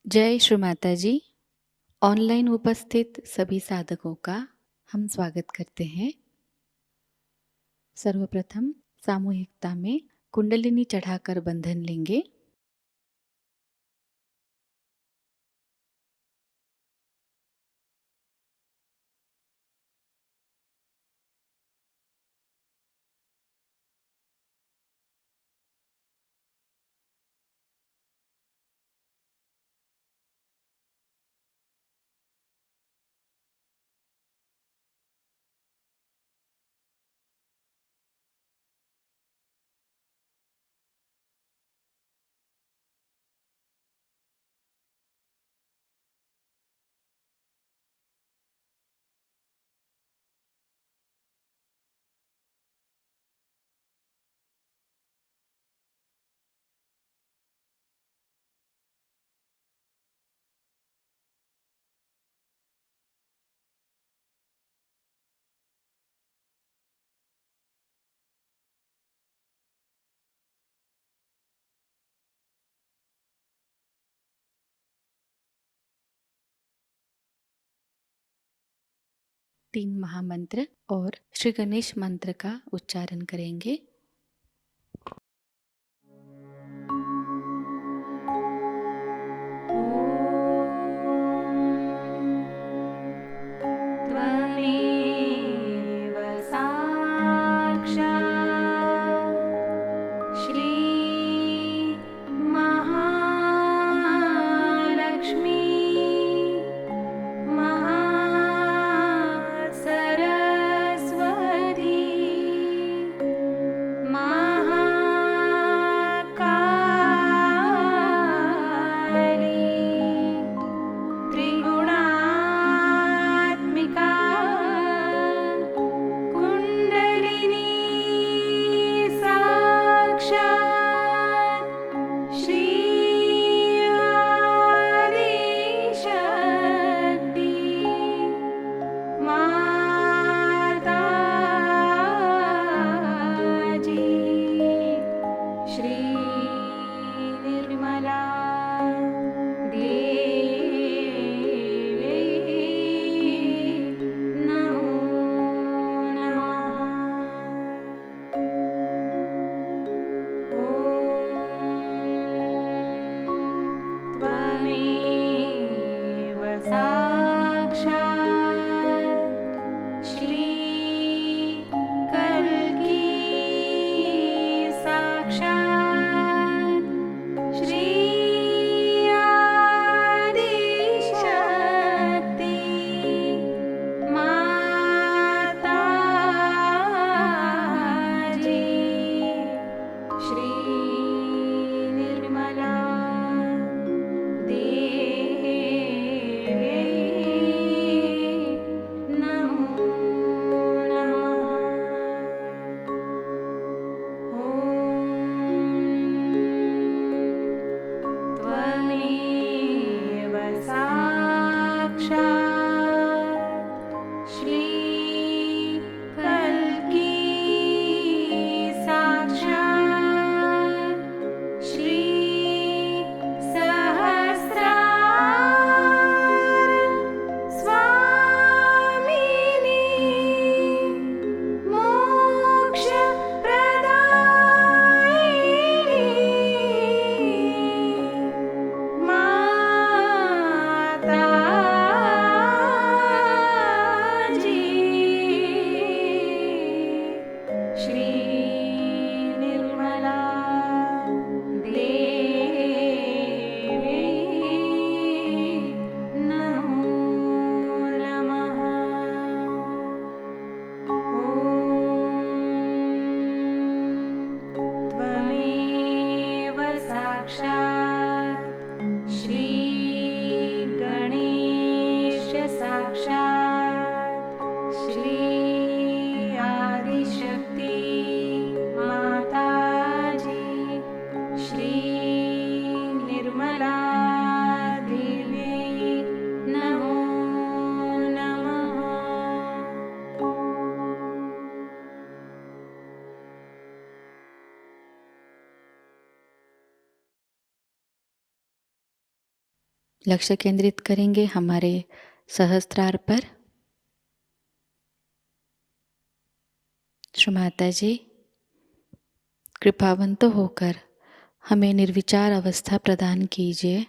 जय श्री माताजी। ऑनलाइन उपस्थित सभी साधकों का हम स्वागत करते हैं। सर्वप्रथम सामूहिकता में कुंडलिनी चढ़ाकर बंधन लेंगे। तीन महामंत्र और श्री गणेश मंत्र का उच्चारण करेंगे। त्वमेव साक्षात् श्री महालक्ष्मी महासरस्वती महाकाली त्रिगुणात्मिका कुण्डलिनी साक्षात् श्री आदिशक्ति माताजी श्री निर्मला देवी नमो नमः। त्वमेव साक्षात् श्री कल्की साक्षात् श्री आदिशक्ति माताजी श्री निर्मला देवी नमो नमः। त्वमेव साक्षात् श्री कल्की साक्षात् श्री सहस्रार स्वामिनी मोक्षप्रदायिनी माताजी श्री निर्मला देवी नमो नमः। त्वमेव साक्षात् श्री गणेश साक्षात् श्री आदिशक्ति माताजी श्री निर्मला देवी नमो नमः। लक्ष्य केंद्रित करेंगे हमारे सहस्त्रार पर। श्री माताजी, कृपावंत होकर हमें निर्विचार अवस्था प्रदान कीजिए।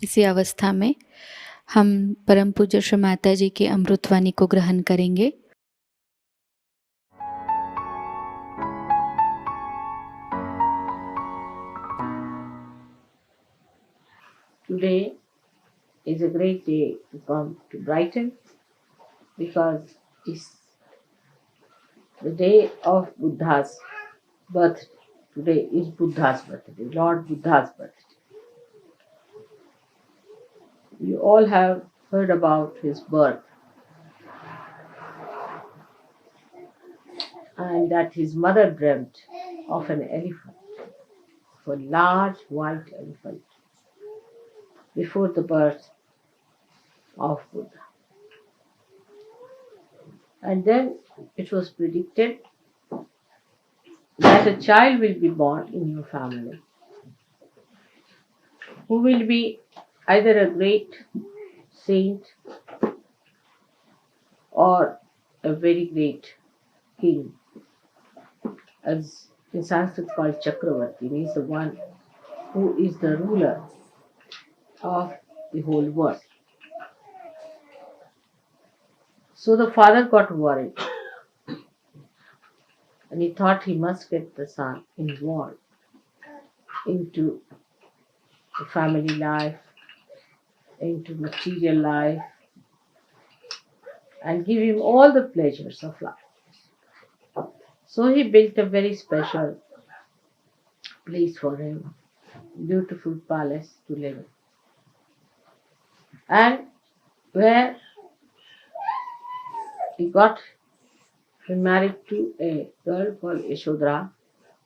इसी अवस्था में हम परम पूज्य श्री माताजी की अमृतवाणी को ग्रहण करेंगे। Today is a great day to come to Brighton because it's the day of Buddha's birth. Today is Buddha's birthday, Lord Buddha's birthday. You all have heard about his birth and that his mother dreamt of an elephant, of a large white elephant, before the birth of Buddha. And then it was predicted that a child will be born in your family who will be either a great saint or a very great king, as in Sanskrit called Chakravarti, means the one who is the ruler of the whole world. So the father got worried and he thought he must get the son involved into the family life, into material life, and give him all the pleasures of life. So he built a very special place for him, beautiful palace to live in. And where he got married to a girl called Yashodhara,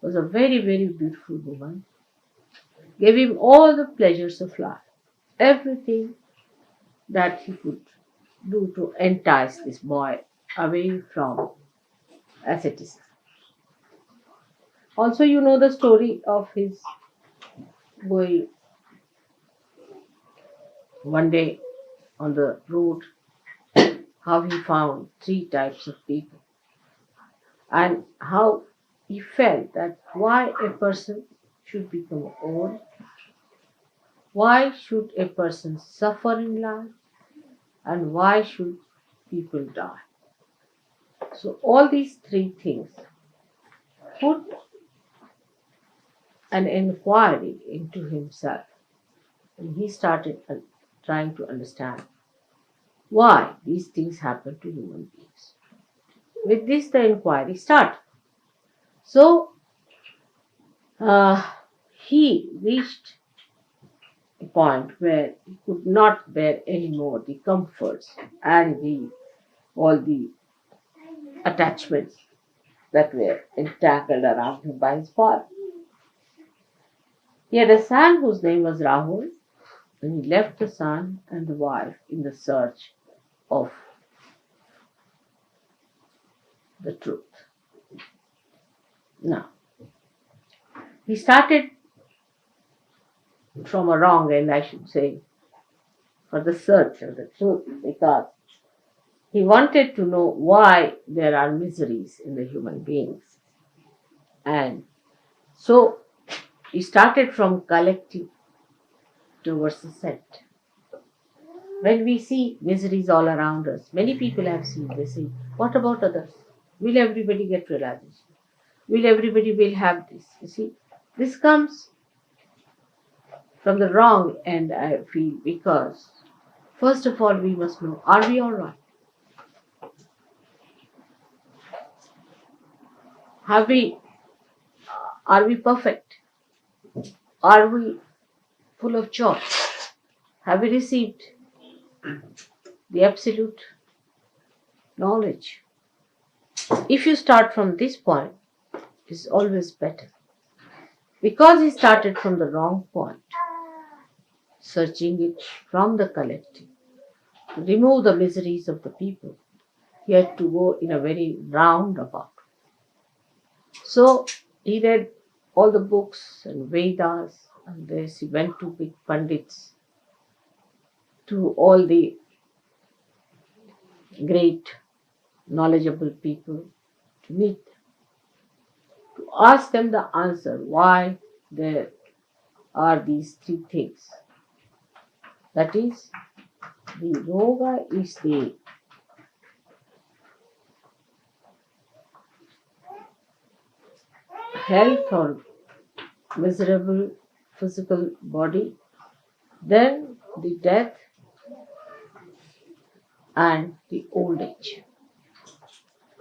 was a very, very beautiful woman, gave him all the pleasures of life, everything that he could do to entice this boy away from asceticism. Also, you know the story of his going one day on the road, how he found three types of people, and how he felt that why a person should become old, why should a person suffer in life, and why should people die. So all these three things put an inquiry into himself, and he started trying to understand why these things happen to human beings. With this, the inquiry started. So he reached a point where he could not bear any more the comforts and all the attachments that were entangled around him by his father. He had a son whose name was Rahul, and he left the son and the wife in the search of the truth. Now, he started from a wrong end, I should say, for the search of the truth, because he wanted to know why there are miseries in the human beings. And so he started from collective towards the set. When we see miseries all around us, many people have seen, they say, what about others? Will everybody get realization? Will everybody will have this? You see, this comes from the wrong end, I feel, because first of all, we must know, are we all right? Are we perfect? Are we full of joy? Have we received the absolute knowledge? If you start from this point, it's always better. Because he started from the wrong point, searching it from the collective, to remove the miseries of the people, he had to go in a very roundabout. So he read all the books and Vedas, and this he went to big pundits, to all the great knowledgeable people, to meet them, to ask them the answer why there are these three things. That is, the yoga is the health or miserable physical body, then the death and the old age.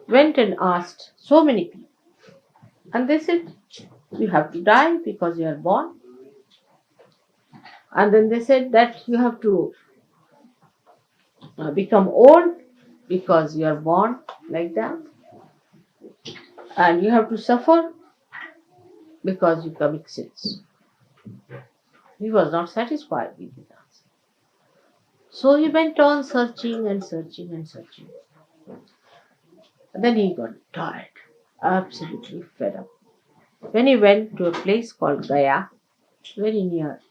Went and asked so many people, and they said, you have to die because you are born. And then they said that you have to become old because you are born like that. And you have to suffer because you commit sins. He was not satisfied with his answer. So he went on searching and searching and searching. And then he got tired, absolutely fed up. When he went to a place called Gaya, very near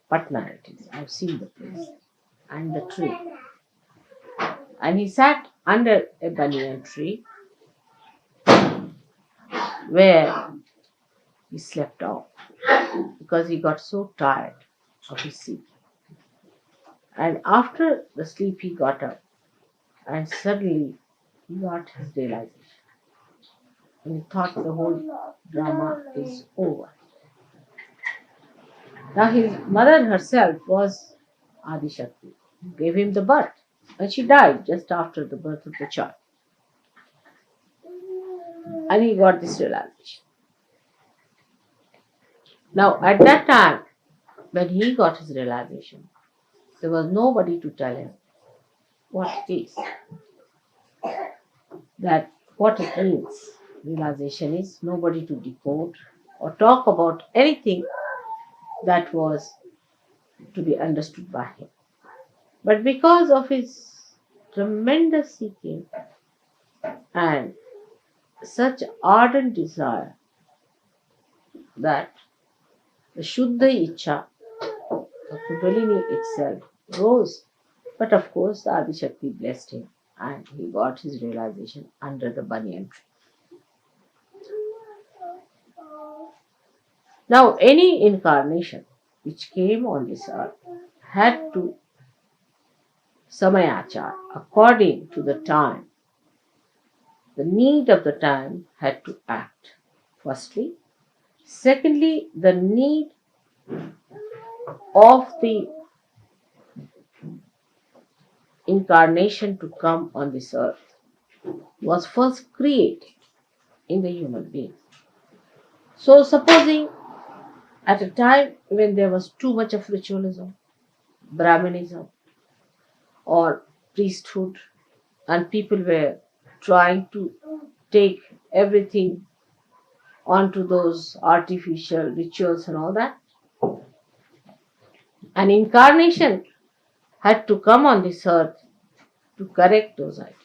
Patna it is. I've seen the place and the tree. And he sat under a banyan tree where he slept off because he got so tired of his seeking. And after the sleep, he got up and suddenly he got his realization. And he thought the whole drama is over. Now his mother herself was Adi Shakti, who gave him the birth. And she died just after the birth of the child. And he got this realization. Now at that time, when he got his realization, there was nobody to tell him what it is, that what it means. Realization is nobody to decode or talk about anything that was to be understood by him. But because of his tremendous seeking and such ardent desire that the Shuddha Ichcha, the Kundalini itself, rose. But of course, the Adi Shakti blessed him and he got his realization under the banyan tree. Now, any incarnation which came on this earth had to samayachar, according to the time, the need of the time had to act. Firstly. Secondly, the need of the incarnation to come on this earth was first created in the human being. So, supposing at a time when there was too much of ritualism, Brahmanism, or priesthood, and people were trying to take everything onto those artificial rituals and all that, an incarnation had to come on this earth to correct those ideas.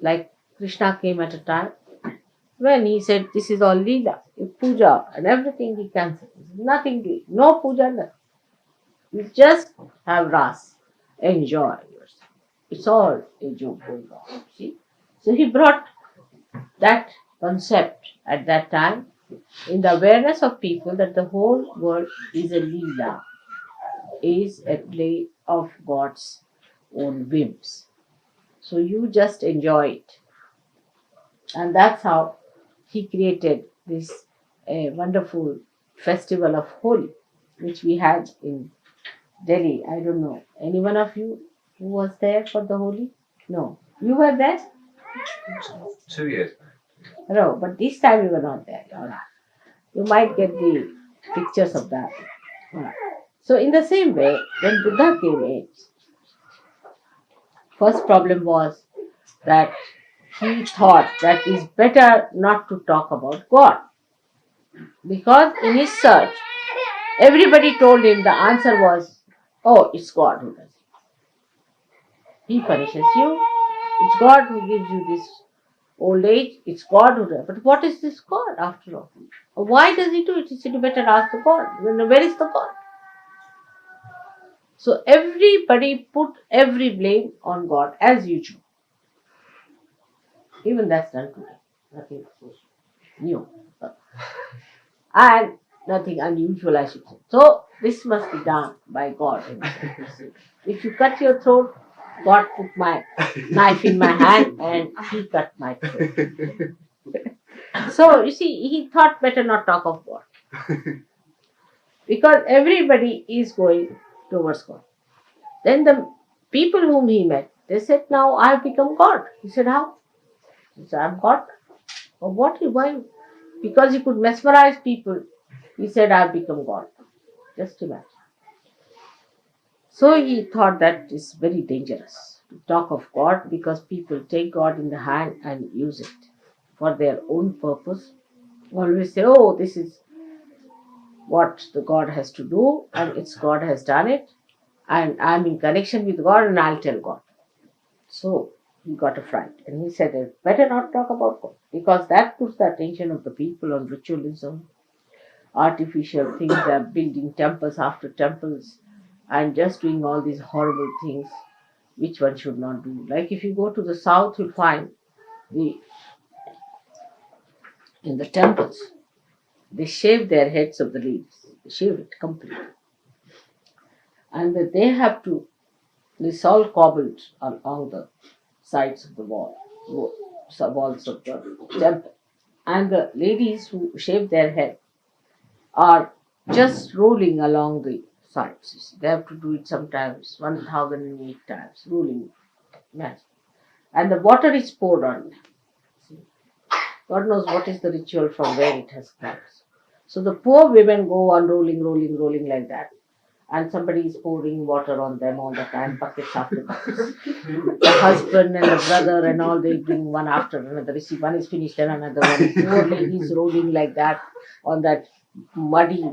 Like Krishna came at a time when he said, this is all Leela, Puja and everything he cancelled. Nothing doing, no Puja, nothing. You just have Ras, enjoy yourself. It's all a joke going on, see. So he brought that concept at that time in the awareness of people that the whole world is a Leela, is a play of God's own whims. So you just enjoy it. And that's how he created this wonderful festival of Holi, which we had in Delhi. I don't know. Any one of you who was there for the Holi? No. You were there? 2 years. No, but this time you were not there. You might get the pictures of that. So in the same way, when Buddha came in, first problem was that he thought that it's better not to talk about God. Because in his search, everybody told him the answer was, oh, it's God who does it. He punishes you. It's God who gives you this old age. It's God who does it. But what is this God after all? Why does he do it? He said, you better ask the God. Where is the God? So everybody put every blame on God as usual. Even that's done today. Nothing new. And nothing unusual, I should say. So this must be done by God. If you cut your throat, God put my knife in my hand and he cut my throat. So you see, he thought better not talk of God. Because everybody is going towards God. Then the people whom he met, they said, now I have become God. He said, how? He said, I'm God. Oh, what? Why? Because he could mesmerize people. He said, I have become God. Just imagine. So he thought that is very dangerous to talk of God because people take God in the hand and use it for their own purpose. Always say, oh, this is what the God has to do and it's God has done it and I'm in connection with God and I'll tell God. So he got a fright and he said, it's better not talk about God because that puts the attention of the people on ritualism, artificial things. They are building temples after temples and just doing all these horrible things which one should not do. Like if you go to the south, you'll find the in the temples, they shave their heads of the leaves. They shave it completely. And that they have to, this all cobbled along the sides of the walls of the temple. And the ladies who shave their head are just rolling along the sides. They have to do it sometimes 1008 times, rolling. Imagine. And the water is poured on them. See, God knows what is the ritual from where it has come. So the poor women go on rolling like that. And somebody is pouring water on them all the time, buckets after buckets. The husband and the brother and all, they bring one after another. You see, one is finished and another one. Poor lady is rolling like that on that muddy,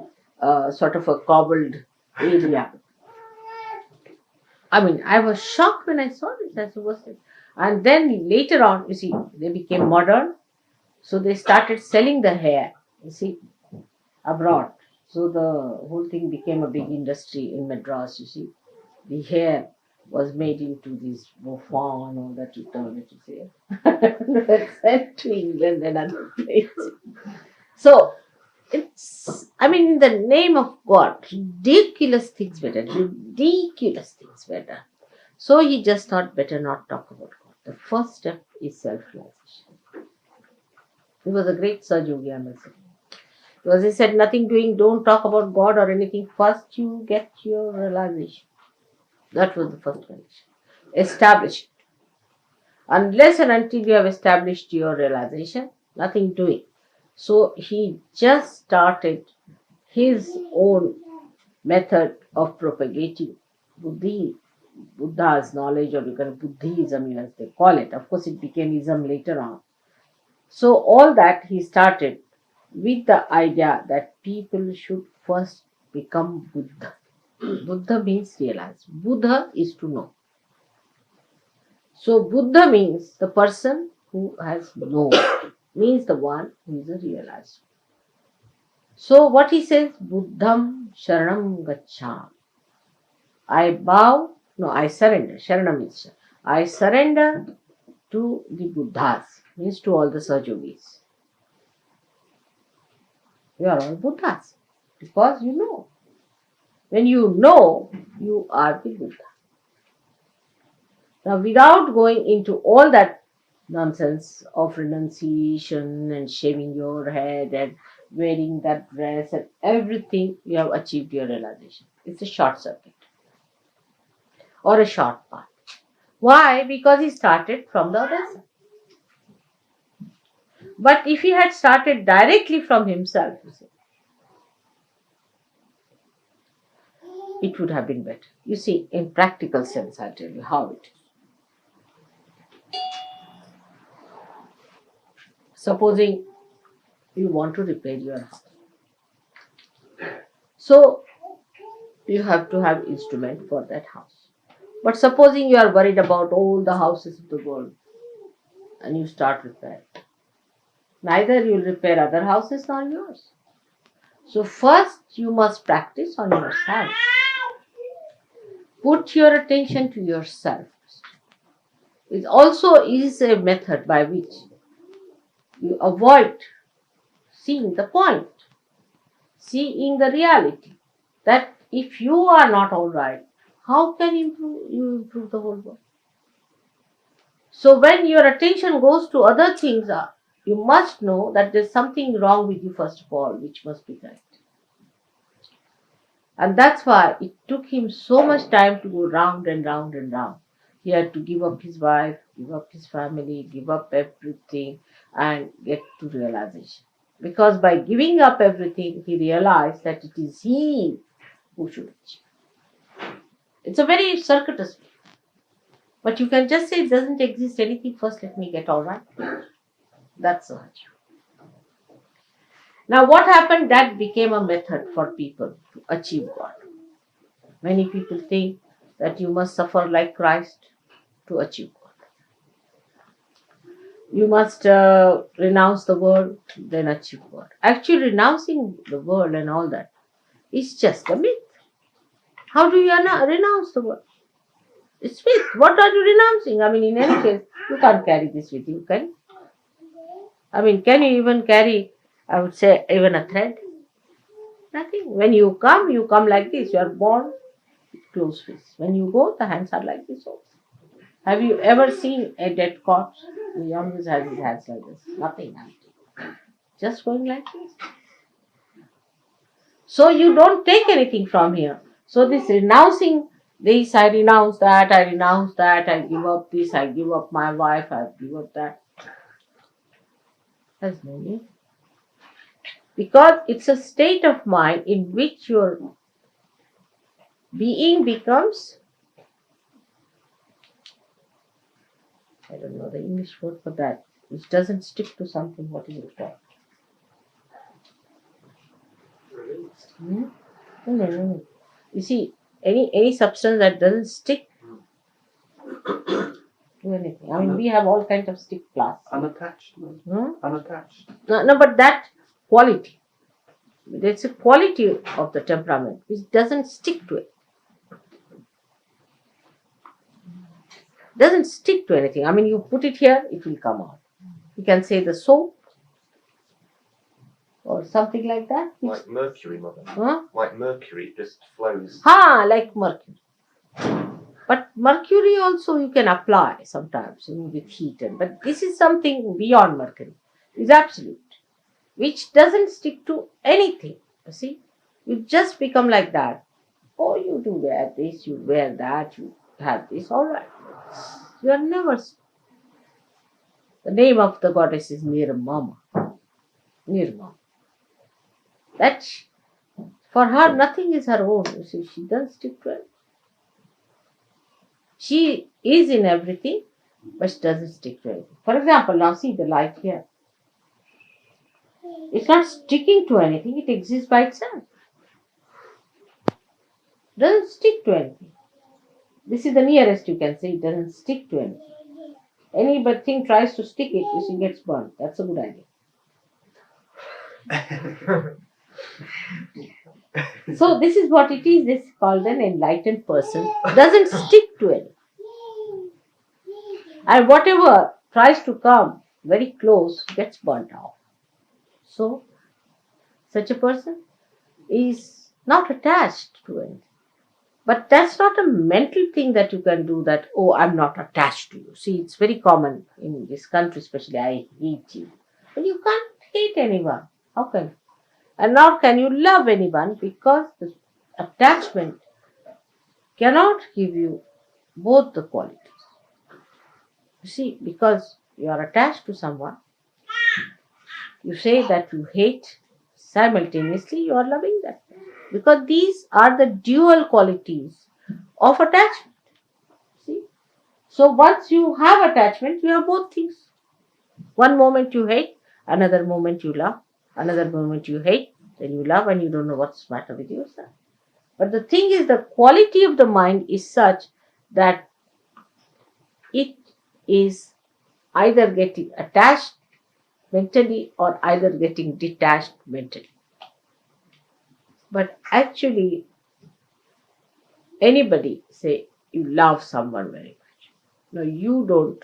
sort of a cobbled area. I mean, I was shocked when I saw this. I was, and then later on, you see, they became modern. So they started selling the hair, you see, abroad. So the whole thing became a big industry in Madras, you see. The hair was made into this bouffant and all that, you turn it, you see. Sent to England and other places. So it's, I mean, in the name of God, ridiculous things were done. Ridiculous things were done. So he just thought, better not talk about God. The first step is self-realization. He was a great Sahajayoga Meditation. Because he said, nothing doing, don't talk about God or anything. First you get your realization. That was the first condition. Establish it. Unless and until you have established your realization, nothing doing. So he just started his own method of propagating Buddha's knowledge, or you can Buddhism as they call it. Of course, it became ism later on. So all that he started with the idea that people should first become Buddha. Buddha means realize. Buddha is to know. So Buddha means the person who has known, means the one who is a realizer. So what he says, Buddham Sharanam Gaccham. I surrender. Sharanam means I surrender to the Buddhas, means to all the Sahajogis. You are all Buddhas because you know. When you know, you are the Buddha. Now, without going into all that nonsense of renunciation and shaving your head and wearing that dress and everything, you have achieved your realization. It's a short circuit or a short path. Why? Because he started from the other side. But if he had started directly from himself, it would have been better. You see, in practical sense, I'll tell you how it is. Supposing you want to repair your house. So, you have to have instrument for that house. But supposing you are worried about all the houses of the world and you start repairing. Neither you will repair other houses nor yours. So first you must practice on yourself. Put your attention to yourself. It also is a method by which you avoid seeing the point, seeing the reality. That if you are not all right, how can you improve the whole world? So when your attention goes to other things, you must know that there's something wrong with you first of all, which must be corrected. And that's why it took him so much time to go round and round and round. He had to give up his wife, give up his family, give up everything and get to realization. Because by giving up everything, he realized that it is he who should achieve. It's a very circuitous way. But you can just say it doesn't exist anything, first let me get all right. That's Sahaja. Now what happened? That became a method for people to achieve God. Many people think that you must suffer like Christ to achieve God. You must renounce the world, then achieve God. Actually, renouncing the world and all that is just a myth. How do you renounce the world? It's myth. What are you renouncing? I mean, in any case, you can't carry this with you, can you? I mean, can you even carry, I would say, even a thread? Nothing. When you come like this. You are born closed fist. When you go, the hands are like this also. Have you ever seen a dead corpse? The youngest has his hands like this. Nothing empty. Just going like this. So you don't take anything from here. So this renouncing this, I renounce that, I renounce that, I give up this, I give up my wife, I give up that. Has no meaning. Because it's a state of mind in which your being becomes, I don't know the English word for that, which doesn't stick to something. What is it called? No. You see, any substance that doesn't stick to anything. I mean, we have all kinds of stick plastic. Unattached. Unattached. No, but that quality. There's a quality of the temperament which doesn't stick to it. Doesn't stick to anything. I mean, you put it here, it will come out. You can say the soap or something like that. Like mercury, mother. Huh? Like mercury, it just flows. Like mercury. But mercury also you can apply sometimes with heat. But this is something beyond mercury. It's absolute. Which doesn't stick to anything. You see? You just become like that. Oh, you do wear this, you wear that, you have this, all right. You are never. The name of the goddess is Nirmama. Nirmama. That for her nothing is her own. You see, she doesn't stick to it. She is in everything, but she doesn't stick to anything. For example, now see the light here. It's not sticking to anything, it exists by itself. Doesn't stick to anything. This is the nearest you can say, it doesn't stick to anything. Anything tries to stick it, you see, gets burnt. That's a good idea. So this is what it is. This is called an enlightened person. Doesn't stick to it. And whatever tries to come very close gets burnt off. So such a person is not attached to anything. But that's not a mental thing that you can do that, oh, I'm not attached to you. See, it's very common in this country, especially, I hate you. But you can't hate anyone. How can you? And nor can you love anyone, because the attachment cannot give you both the qualities. You see, because you are attached to someone, you say that you hate, simultaneously you are loving that. Because these are the dual qualities of attachment. See? So once you have attachment, you have both things. One moment you hate, another moment you love, another moment you hate, then you love, and you don't know what's the matter with yourself. But the thing is, the quality of the mind is such that it is either getting attached mentally or either getting detached mentally. But actually, anybody say you love someone very much. No, you don't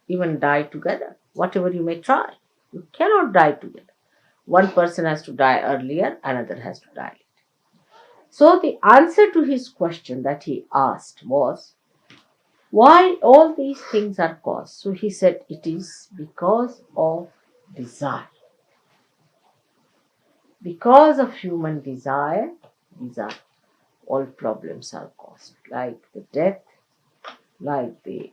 even die together. Whatever you may try, you cannot die together. One person has to die earlier, another has to die later. So the answer to his question that he asked was, why all these things are caused? So he said, it is because of desire. Because of human desire, all problems are caused, like the death, like the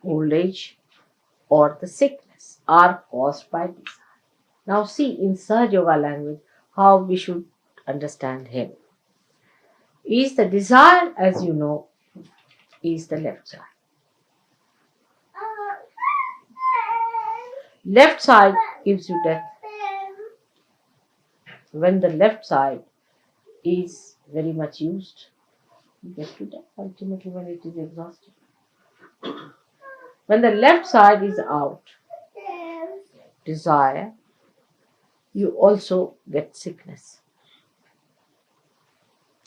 old age, or the sickness are caused by desire. Now see, in Sahajayoga language, how we should understand him. Is the desire, as you know, is the left side. Left side gives you death. When the left side is very much used, you get to death ultimately when it is exhausted. When the left side is out, desire, you also get sickness.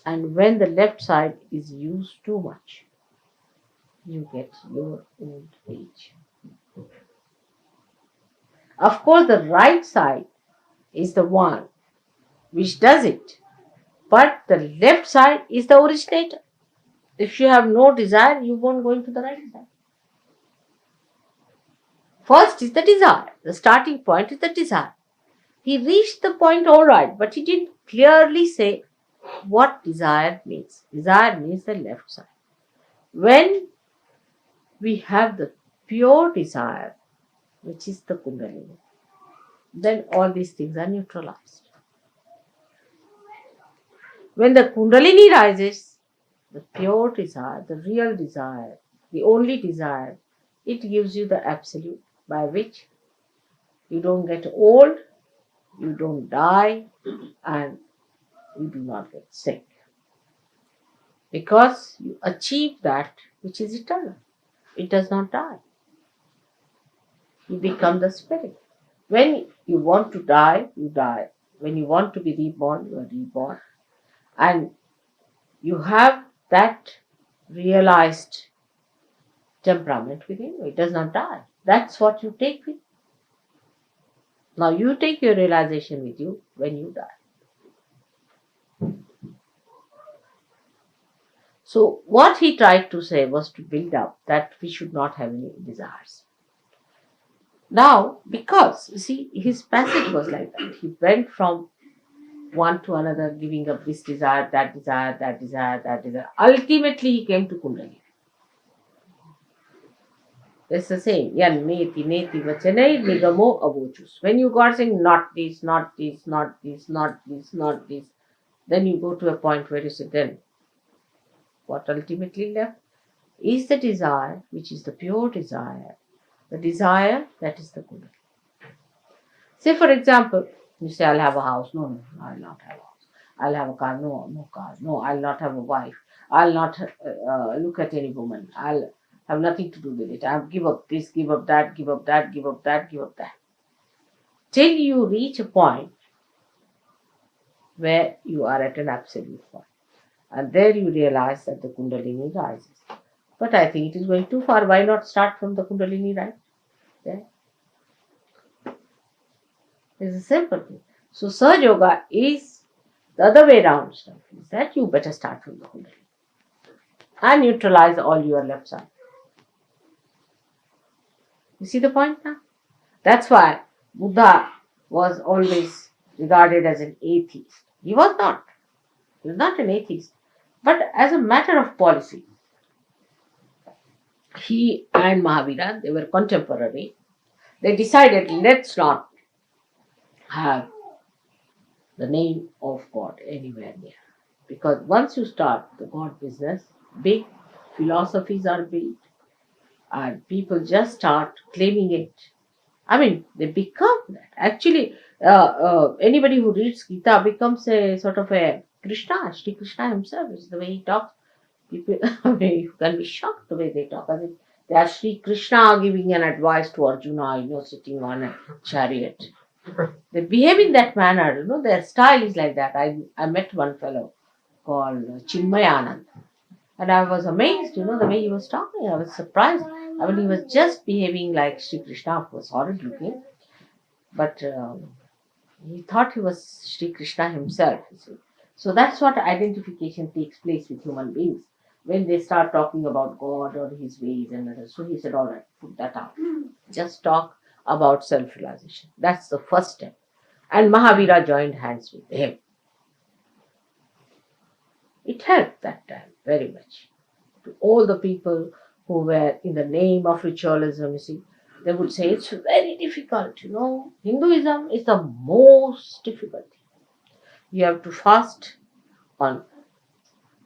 And when the left side is used too much, you get your old age. Of course, the right side is the one which does it, but the left side is the originator. If you have no desire, you won't go into the right side. First is the desire. The starting point is the desire. He reached the point all right, but he didn't clearly say what desire means. Desire means the left side. When we have the pure desire, which is the Kundalini, then all these things are neutralized. When the Kundalini rises, the pure desire, the real desire, the only desire, it gives you the absolute by which you don't get old, you don't die, and you do not get sick. Because you achieve that which is eternal. It does not die. You become the spirit. When you want to die, you die. When you want to be reborn, you are reborn. And you have that realized temperament within you. It does not die. That's what you take with you. Now you take your realization with you when you die. So what he tried to say was to build up that we should not have any desires. Now, because, you see, his passage was like that. He went from one to another, giving up this desire, that desire, that desire, that desire. Ultimately, he came to Kundalini. It's the same. Yan neti neti vachanai nigamo avochus. When you got saying not this, not this, not this, not this, not this, then you go to a point where you say, then what ultimately left is the desire, which is the pure desire. The desire that is the Kundalini. Say, for example, you say, I'll have a house. No, I'll not have a house. I'll have a car. No car. No, I'll not have a wife. I'll not look at any woman. I'll have nothing to do with it. I'll give up this, give up that, give up that, give up that, give up that. Till you reach a point where you are at an absolute point. And there you realize that the Kundalini rises. But I think it is going too far. Why not start from the Kundalini, right? Yeah. It's a simple thing. So Sahaja Yoga is the other way around stuff. Is that you better start from the Kundalini and neutralize all your left side. You see the point now? That's why Buddha was always regarded as an atheist. He was not. He was not an atheist. But as a matter of policy, he and Mahavira, they were contemporary. They decided, let's not have the name of God anywhere near. Because once you start the God business, big philosophies are built and people just start claiming it. I mean, they become that. Actually, anybody who reads Gita becomes a sort of a Krishna. Shri Krishna himself is the way he talks. People, I mean, you can be shocked the way they talk. As if they are Shri Krishna giving an advice to Arjuna, sitting on a chariot. They behave in that manner, their style is like that. I met one fellow called Chinmayanand. And I was amazed, the way he was talking. I was surprised. I mean, he was just behaving like Sri Krishna, of course, horrid looking. But he thought he was Sri Krishna himself. You see. So that's what identification takes place with human beings. When they start talking about God or his ways and others. So he said, all right, put that out. Just talk about self-realization. That's the first step. And Mahavira joined hands with him. It helped that time very much. To all the people who were in the name of ritualism, you see, they would say it's very difficult, Hinduism is the most difficult. You have to fast on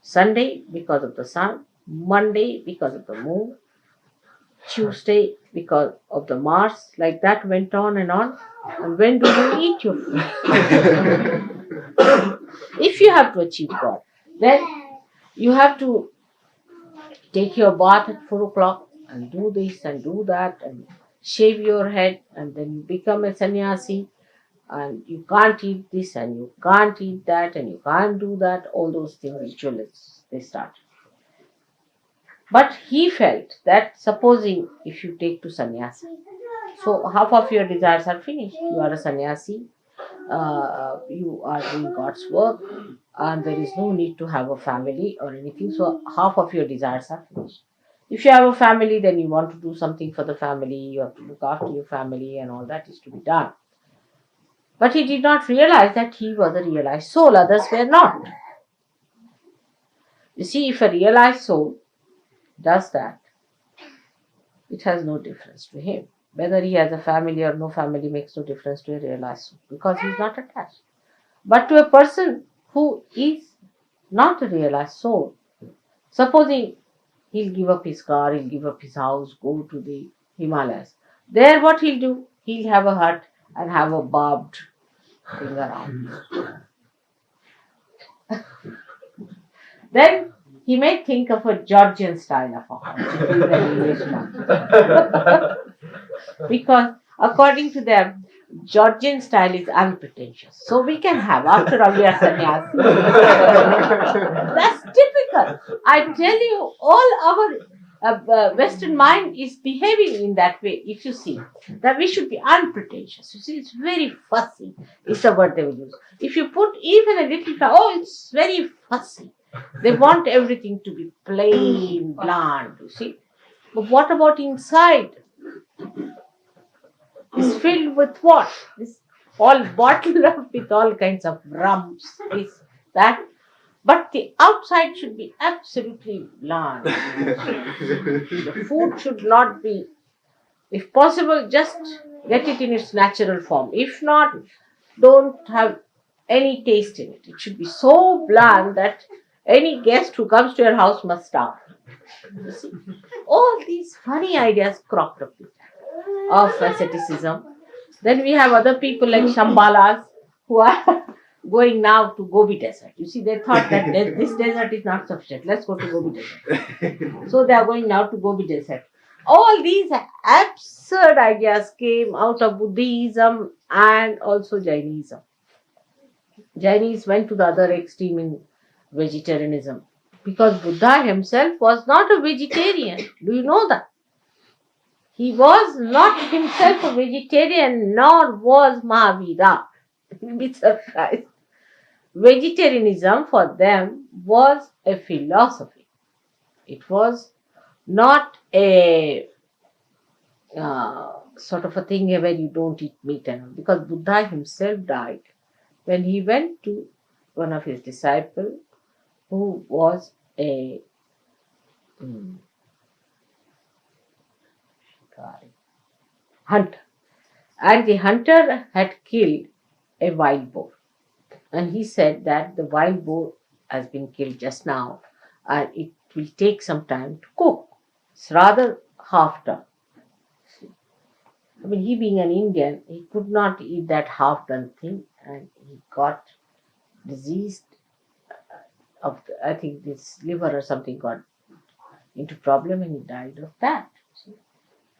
Sunday because of the sun, Monday because of the moon, Tuesday because of the Mars, like that went on. And when do you eat your food? If you have to achieve God, then you have to take your bath at 4 o'clock and do this and do that and shave your head and then you become a sannyasi and you can't eat this and you can't eat that and you can't do that. All those things, ritualists, they start. But he felt that supposing if you take to sannyasi, So half of your desires are finished. You are a sannyasi. You are doing God's work, and there is no need to have a family or anything. So half of your desires are finished. If you have a family, then you want to do something for the family. You have to look after your family, and all that is to be done. But he did not realize that he was a realized soul. Others were not. You see, if a realized soul does that, it has no difference to him. Whether he has a family or no family makes no difference to a realized soul because he is not attached. But to a person who is not a realized soul, supposing he'll give up his car, he'll give up his house, go to the Himalayas. There, what he'll do? He'll have a hut and have a barbed thing around. Then he may think of a Georgian style of a house. It is an English one. Because according to them, Georgian style is unpretentious. So we can have, after all, we are sannyasi. That's typical. I tell you, all our Western mind is behaving in that way. If you see that we should be unpretentious. You see, it's very fussy, is the word they will use. If you put even a little, it's very fussy. They want everything to be plain, bland, you see. But what about inside? It's filled with what? This all bottled up with all kinds of rums, this, that. But the outside should be absolutely bland. The food should not be, if possible, just get it in its natural form. If not, don't have any taste in it. It should be so bland that any guest who comes to your house must starve. You see, all these funny ideas cropped up of asceticism. Then we have other people like Shambhalas who are going now to Gobi Desert. You see, they thought that this desert is not sufficient. Let's go to Gobi Desert. So they are going now to Gobi Desert. All these absurd ideas came out of Buddhism and also Jainism. Jainis went to the other extreme in vegetarianism because Buddha himself was not a vegetarian. Do you know that? He was not himself a vegetarian, nor was Mahavira. You'll be surprised. Vegetarianism for them was a philosophy. It was not a sort of a thing where you don't eat meat and all. Because Buddha himself died when he went to one of his disciples who was a hunter. And the hunter had killed a wild boar. And he said that the wild boar has been killed just now and it will take some time to cook. It's rather half done. I mean, he being an Indian, he could not eat that half done thing and he got diseased I think this liver or something got into problem and he died of that. See?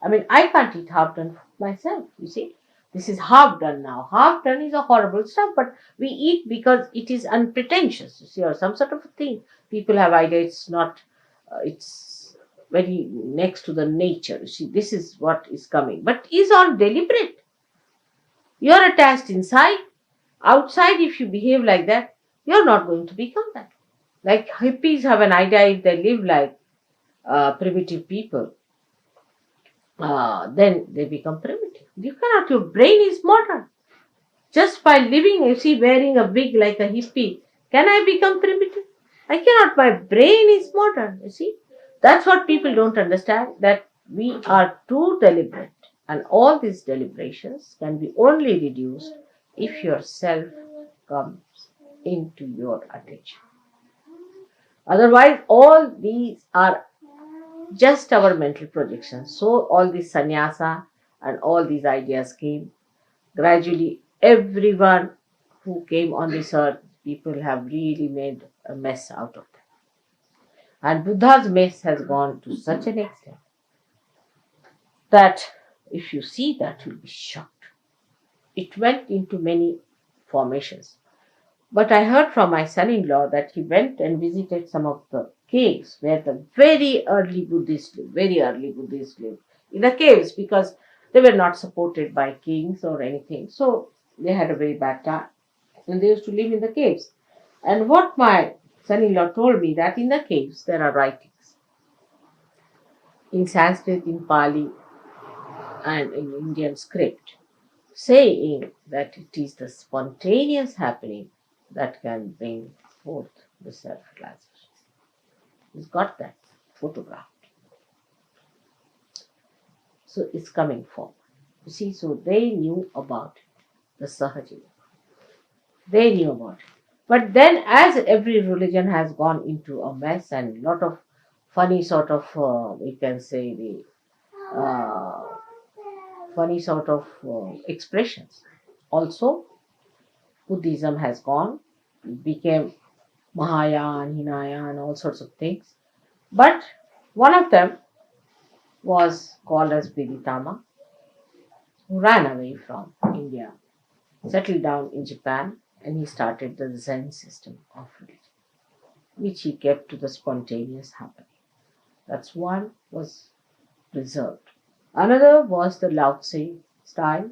I mean, I can't eat half done myself, you see. This is half done now. Half done is a horrible stuff, but we eat because it is unpretentious, you see, or some sort of a thing. People have idea it's not, it's very next to the nature. You see, this is what is coming, but is all deliberate. You are attached inside. Outside, if you behave like that, you are not going to become that. Like hippies have an idea if they live like primitive people, then they become primitive. You cannot, your brain is modern. Just by living, you see, wearing a wig like a hippie, can I become primitive? I cannot, my brain is modern, you see. That's what people don't understand, that we are too deliberate. And all these deliberations can be only reduced if your self comes into your attention. Otherwise, all these are just our mental projections. So all this sannyasa and all these ideas came. Gradually, everyone who came on this earth, people have really made a mess out of them. And Buddha's mess has gone to such an extent that if you see that, you'll be shocked. It went into many formations. But I heard from my son-in-law that he went and visited some of the caves where the very early Buddhists lived, in the caves, because They were not supported by kings or anything, so they had a very bad time. And they used to live in the caves. And what my son-in-law told me, that in the caves there are writings in Sanskrit, in Pali, and in Indian script, saying that it is the spontaneous happening that can bring forth the self-realization. He's got that photographed. So it's coming forward. You see, so they knew about the Sahajayoga. They knew about it. But then, as every religion has gone into a mess and a lot of funny sort of, we can say, the funny sort of expressions. Also, Buddhism has gone, became Mahayana, Hinayana, all sorts of things. But one of them was called as Viditama, who ran away from India, settled down in Japan, and he started the Zen system of religion, which he kept to the spontaneous happening. That's one was preserved. Another was the Lao Tse style,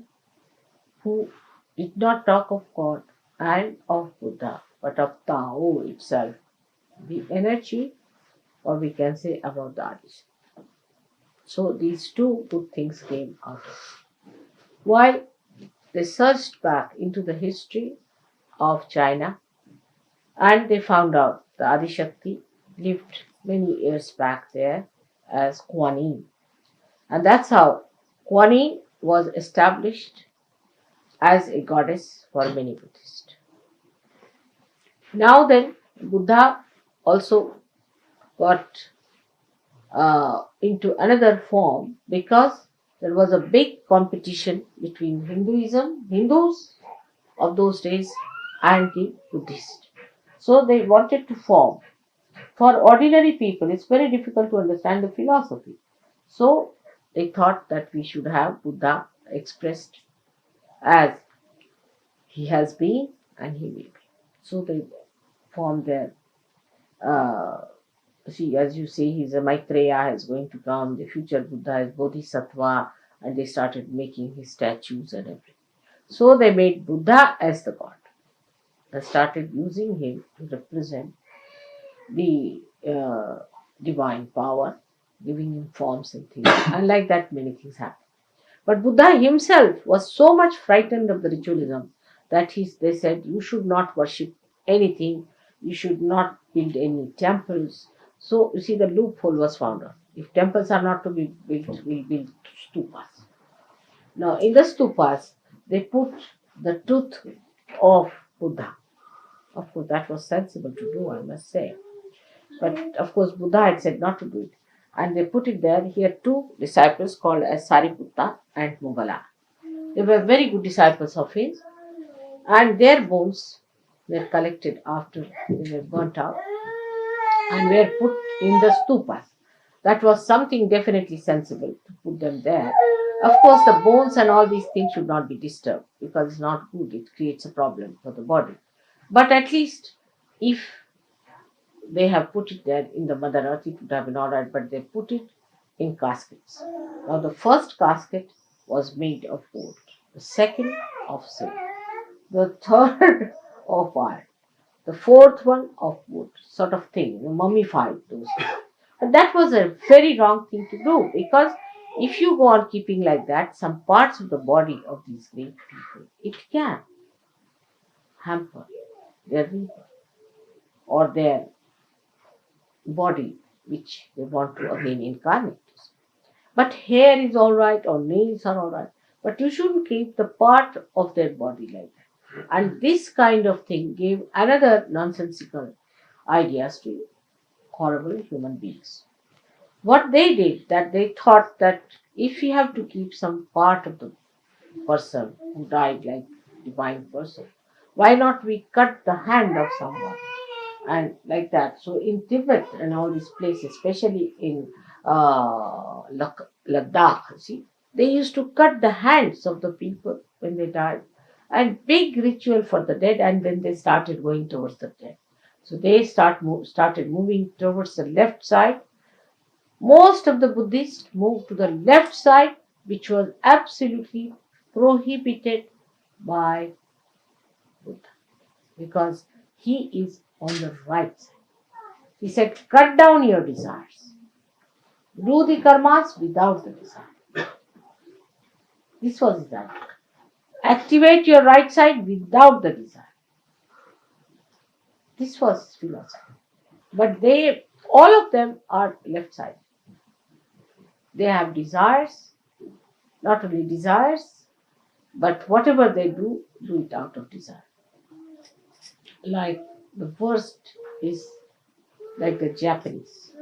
who did not talk of God and of Buddha, but of Tao itself, the energy, or we can say about the Adi. So these two good things came out of it. While they searched back into the history of China, and they found out the Adi Shakti lived many years back there as Kuan Yin. And that's how Kuan Yin was established as a goddess for many Buddhists. Now then, Buddha also got into another form because there was a big competition between Hindus of those days, and the Buddhists. So they wanted to form. For ordinary people, it's very difficult to understand the philosophy. So they thought that we should have Buddha expressed as he has been and he will be. So they formed their, see, as you say, he's a Maitreya is going to come, the future Buddha is Bodhisattva, and they started making his statues and everything. So they made Buddha as the god and started using him to represent the divine power, giving him forms and things. And like that, many things happened. But Buddha himself was so much frightened of the ritualism that they said, you should not worship anything, you should not build any temples. So, you see, the loophole was found out. If temples are not to be built, we'll build stupas. Now, in the stupas, they put the tooth of Buddha. Of course, that was sensible to do, I must say. But of course, Buddha had said not to do it. And they put it there. He had two disciples called as Sariputta and Mugala. They were very good disciples of his. And their bones were collected after they were burnt out and were put in the stupas. That was something definitely sensible to put them there. Of course, the bones and all these things should not be disturbed because it's not good. It creates a problem for the body. But at least if they have put it there in the Mother Earth, it would have been all right, but they put it in caskets. Now, the first casket was made of wood, the second of silver, the third of iron, the fourth one of wood, sort of thing, mummified those things. But that was a very wrong thing to do because if you go on keeping like that, some parts of the body of these great people, it can hamper their rebirth or their body which they want to again incarnate. But hair is all right or nails are all right, but you shouldn't keep the part of their body like that. And this kind of thing gave another nonsensical ideas to horrible human beings. What they did, that they thought that if we have to keep some part of the person who died like divine person, why not we cut the hand of someone and like that. So in Tibet and all these places, especially in Ladakh, see, they used to cut the hands of the people when they died, and big ritual for the dead, and then they started going towards the dead. So they started moving towards the left side. Most of the Buddhists moved to the left side which was absolutely prohibited by Buddha, because he is on the right side. He said, cut down your desires. Do the karmas without the desire. This was his idea. Activate your right side without the desire. This was his philosophy. But all of them are left side. They have desires, not only desires, but whatever they do it out of desire. Like the worst is like the Japanese.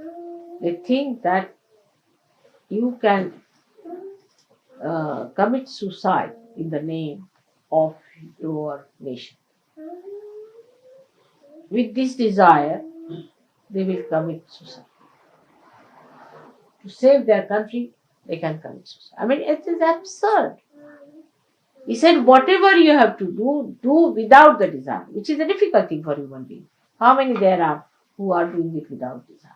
They think that you can commit suicide in the name of your nation. With this desire, they will commit suicide. To save their country, they can commit suicide. I mean, it is absurd. He said, whatever you have to do without the desire, which is a difficult thing for human beings. How many there are who are doing it without desire?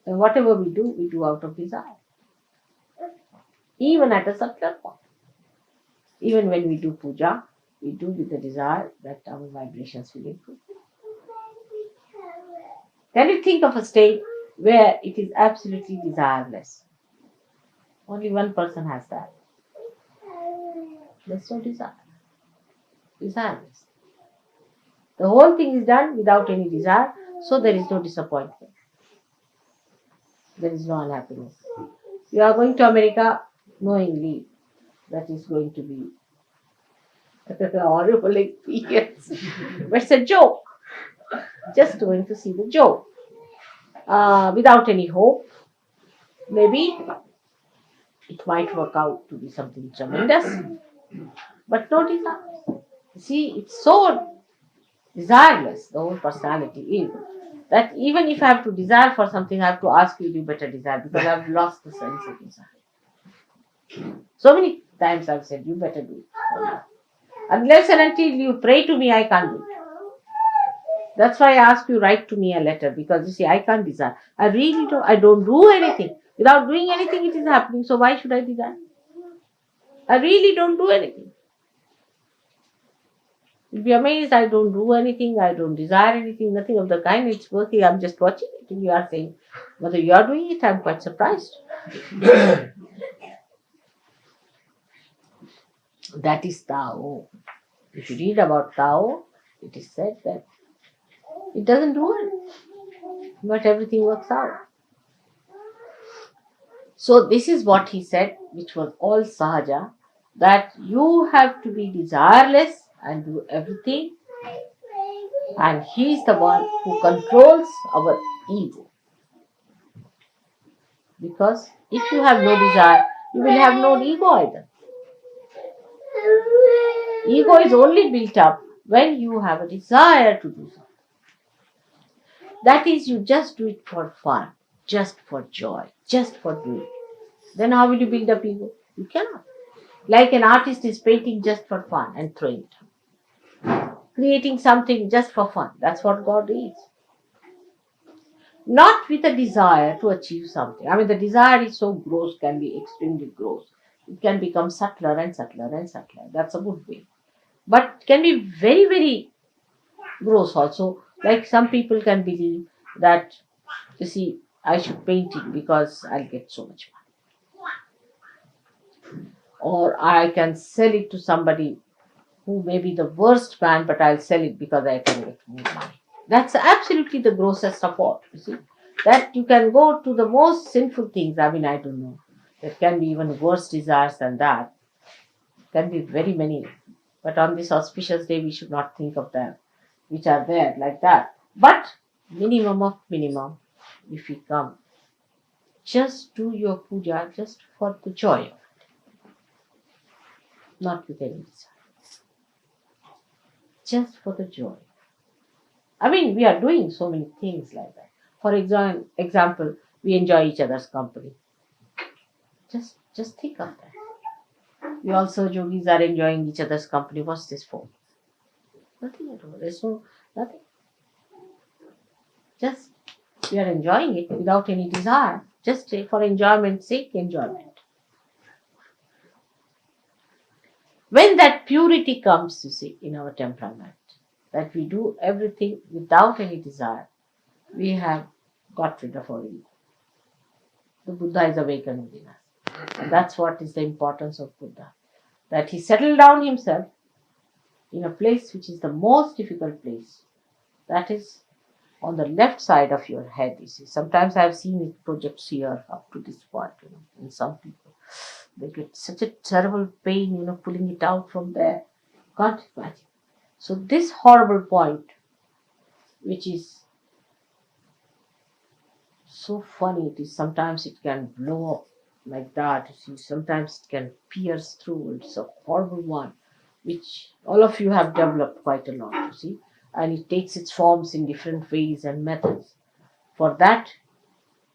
And whatever we do out of desire. Even at a subtler form. Even when we do puja, we do with the desire that our vibrations will improve. Can you think of a state where it is absolutely desireless? Only one person has that. There's no desire. Desireless. The whole thing is done without any desire, so there is no disappointment. There is no unhappiness. You are going to America knowingly that is going to be a horrible experience. But it's a joke. Just going to see the joke. Without any hope. Maybe it might work out to be something tremendous. But no desire. See, it's so desireless, the whole personality is, that even if I have to desire for something, I have to ask you better desire, because I have lost the sense of desire. So many times I've said, you better do it. Unless and until you pray to me, I can't do it. That's why I ask you, write to me a letter, because you see, I can't desire. I don't do anything. Without doing anything, it is happening. So why should I desire? I really don't do anything. You'll be amazed, I don't do anything, I don't desire anything, nothing of the kind. It's working, I'm just watching it. And you are saying, whether you are doing it, I'm quite surprised. That is Tao. If you read about Tao, it is said that it doesn't do it, but everything works out. So this is what he said, which was all Sahaja, that you have to be desireless and do everything, and he is the one who controls our ego. Because if you have no desire, you will have no ego either. Ego is only built up when you have a desire to do something. That is, you just do it for fun, just for joy, just for doing. Then how will you build up ego? You cannot. Like an artist is painting just for fun and throwing it. Creating something just for fun. That's what God is. Not with a desire to achieve something. I mean, the desire is so gross, can be extremely gross. It can become subtler and subtler and subtler. That's a good way. But it can be very, very gross also. Like some people can believe that, you see, I should paint it because I'll get so much money. Or I can sell it to somebody who may be the worst man, but I'll sell it because I can get more money. That's absolutely the grossest of all, you see. That you can go to the most sinful things. I mean, I don't know. There can be even worse desires than that. Can be very many. But on this auspicious day, we should not think of them, which are there like that. But minimum of minimum, if we come, just do your puja just for the joy of it. Not with any desire. Just for the joy. I mean, we are doing so many things like that. For example, we enjoy each other's company. Just think of that. We also, yogis, are enjoying each other's company. What's this for? Nothing at all. There's nothing. Just we are enjoying it without any desire. Just for enjoyment's sake, enjoyment. When that purity comes, you see, in our temperament, that we do everything without any desire, we have got rid of our ego. The Buddha is awakened within us. And that's what is the importance of Buddha. That he settled down himself in a place which is the most difficult place. That is on the left side of your head, you see. Sometimes I have seen it projects here up to this point, in some people. They get such a terrible pain, pulling it out from there. Can't imagine. So this horrible point, which is so funny, it is sometimes it can blow up like that. You see, sometimes it can pierce through. It's a horrible one, which all of you have developed quite a lot, you see. And it takes its forms in different ways and methods. For that,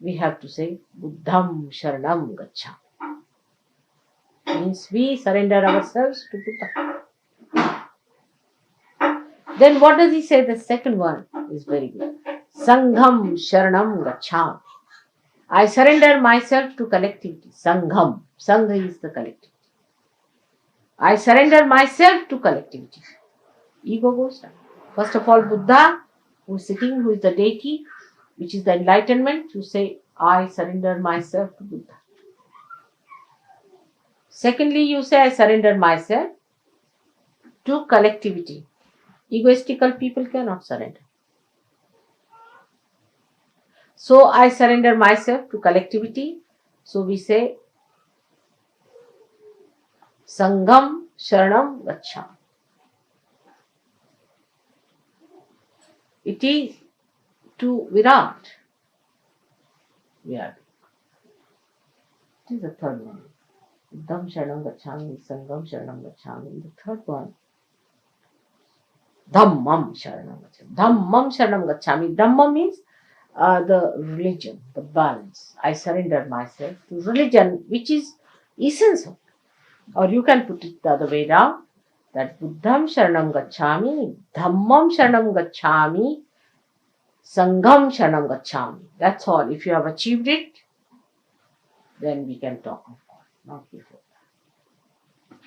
we have to say, Buddham Sharanam Gaccha. Means we surrender ourselves to Buddha. Then what does he say? The second one is very good. Sangham Sharanam Gaccham. I surrender myself to collectivity. Sangham. Sangha is the collectivity. I surrender myself to collectivity. Ego goes down. First of all, Buddha, who is sitting, who is the deity, which is the enlightenment, you say, I surrender myself to Buddha. Secondly, you say, I surrender myself to collectivity. Egoistical people cannot surrender. So, I surrender myself to collectivity. So, we say, Sangham Sharanam Gaccham. It is to Virat. It is the third one. Buddham Sharanam Gacchami, Sangham Sharanam Gacchami. The third one, Dhammam Sharanam Gacchami. Dhammam Sharanam Gacchami. Dhamma means the religion, the balance. I surrender myself to religion, which is essence of it. Or you can put it the other way down, that Buddham Sharanam Gacchami, Dhammam Sharanam Gacchami, Sangham Sharanam Gacchami. That's all. If you have achieved it, then we can talk of God, not before that.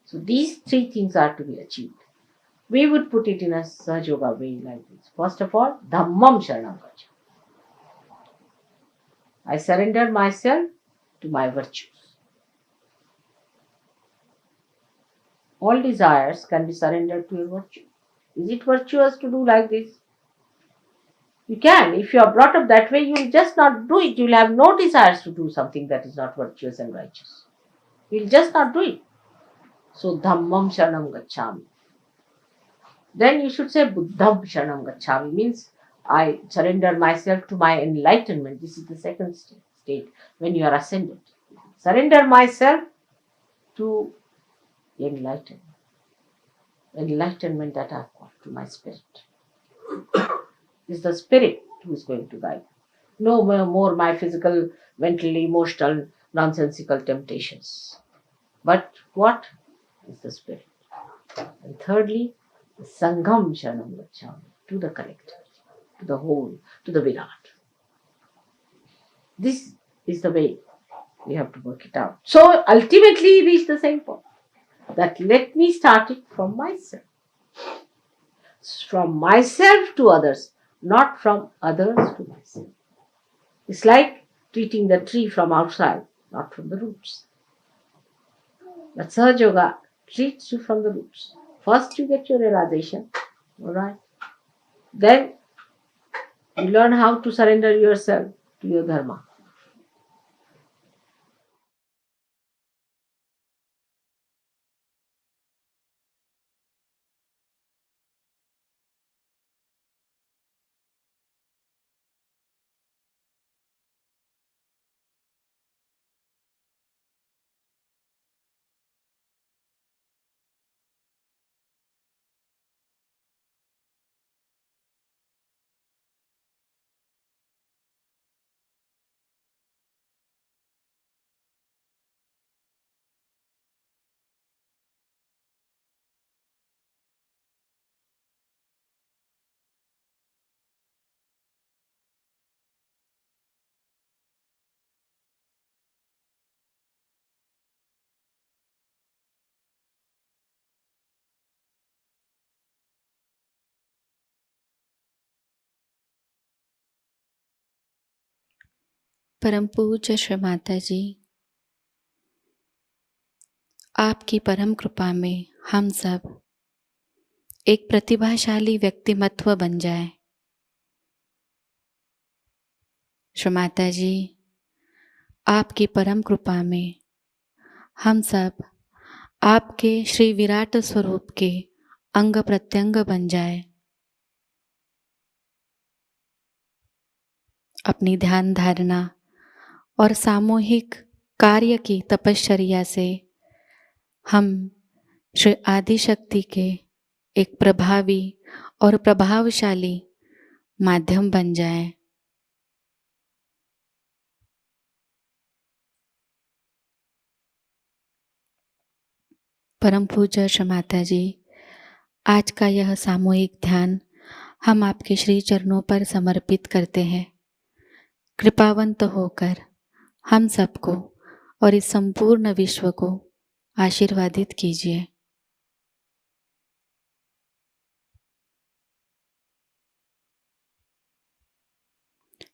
So these three things are to be achieved. We would put it in a Sahajayoga way like this. First of all, Dhammam Sharanam Gacchami. I surrender myself to my virtues. All desires can be surrendered to your virtue. Is it virtuous to do like this? You can. If you are brought up that way, you will just not do it. You will have no desires to do something that is not virtuous and righteous. You will just not do it. So, Dhammam Sharanam Gacchami. Then you should say Buddham Sharanam Gacchami, means I surrender myself to my enlightenment. This is the second state when you are ascended. Surrender myself to enlightenment. Enlightenment that I have got to my spirit. Is the spirit who is going to guide. No more my physical, mental, emotional, nonsensical temptations. But what is the spirit? And thirdly, the Sangham Sharanam Gacchami, to the collective, to the whole, to the Virat. This is the way we have to work it out. So ultimately reach the same point. That let me start it from myself. From myself to others, not from others to myself. It's like treating the tree from outside, not from the roots. But Sahaja Yoga treats you from the roots. First you get your realization, alright? Then you learn how to surrender yourself to your dharma. परम पूज्य श्री माताजी, आपकी परम कृपा में हम सब एक प्रतिभाशाली व्यक्तिमत्व बन जाए। श्री माताजी, आपकी परम कृपा में हम सब आपके श्री विराट स्वरूप के अंग प्रत्यंग बन जाए। अपनी ध्यान धारणा और सामूहिक कार्य की तपश्चर्या से हम श्री आदिशक्ति के एक प्रभावी और प्रभावशाली माध्यम बन जाएं। परम पूज्य श्री माताजी, आज का यह सामूहिक ध्यान हम आपके श्री चरणों पर समर्पित करते हैं। कृपावंत होकर हम सबको और इस संपूर्ण विश्व को आशीर्वादित कीजिए।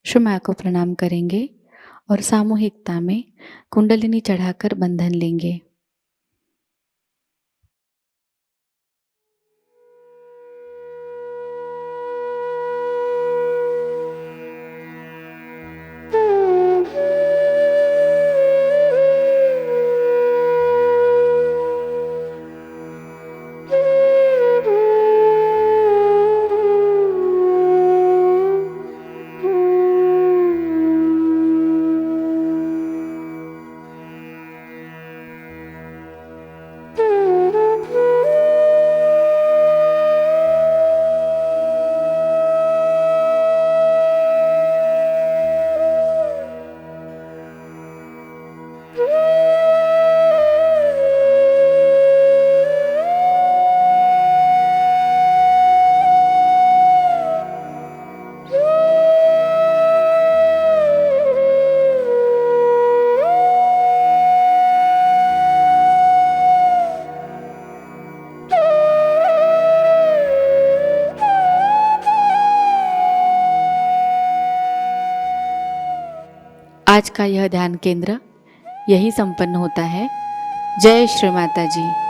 श्री माँ को प्रणाम करेंगे और सामूहिकता में कुंडलिनी चढ़ाकर बंधन लेंगे। आज का यह ध्यान केंद्र यही संपन्न होता है। जय श्री माता जी।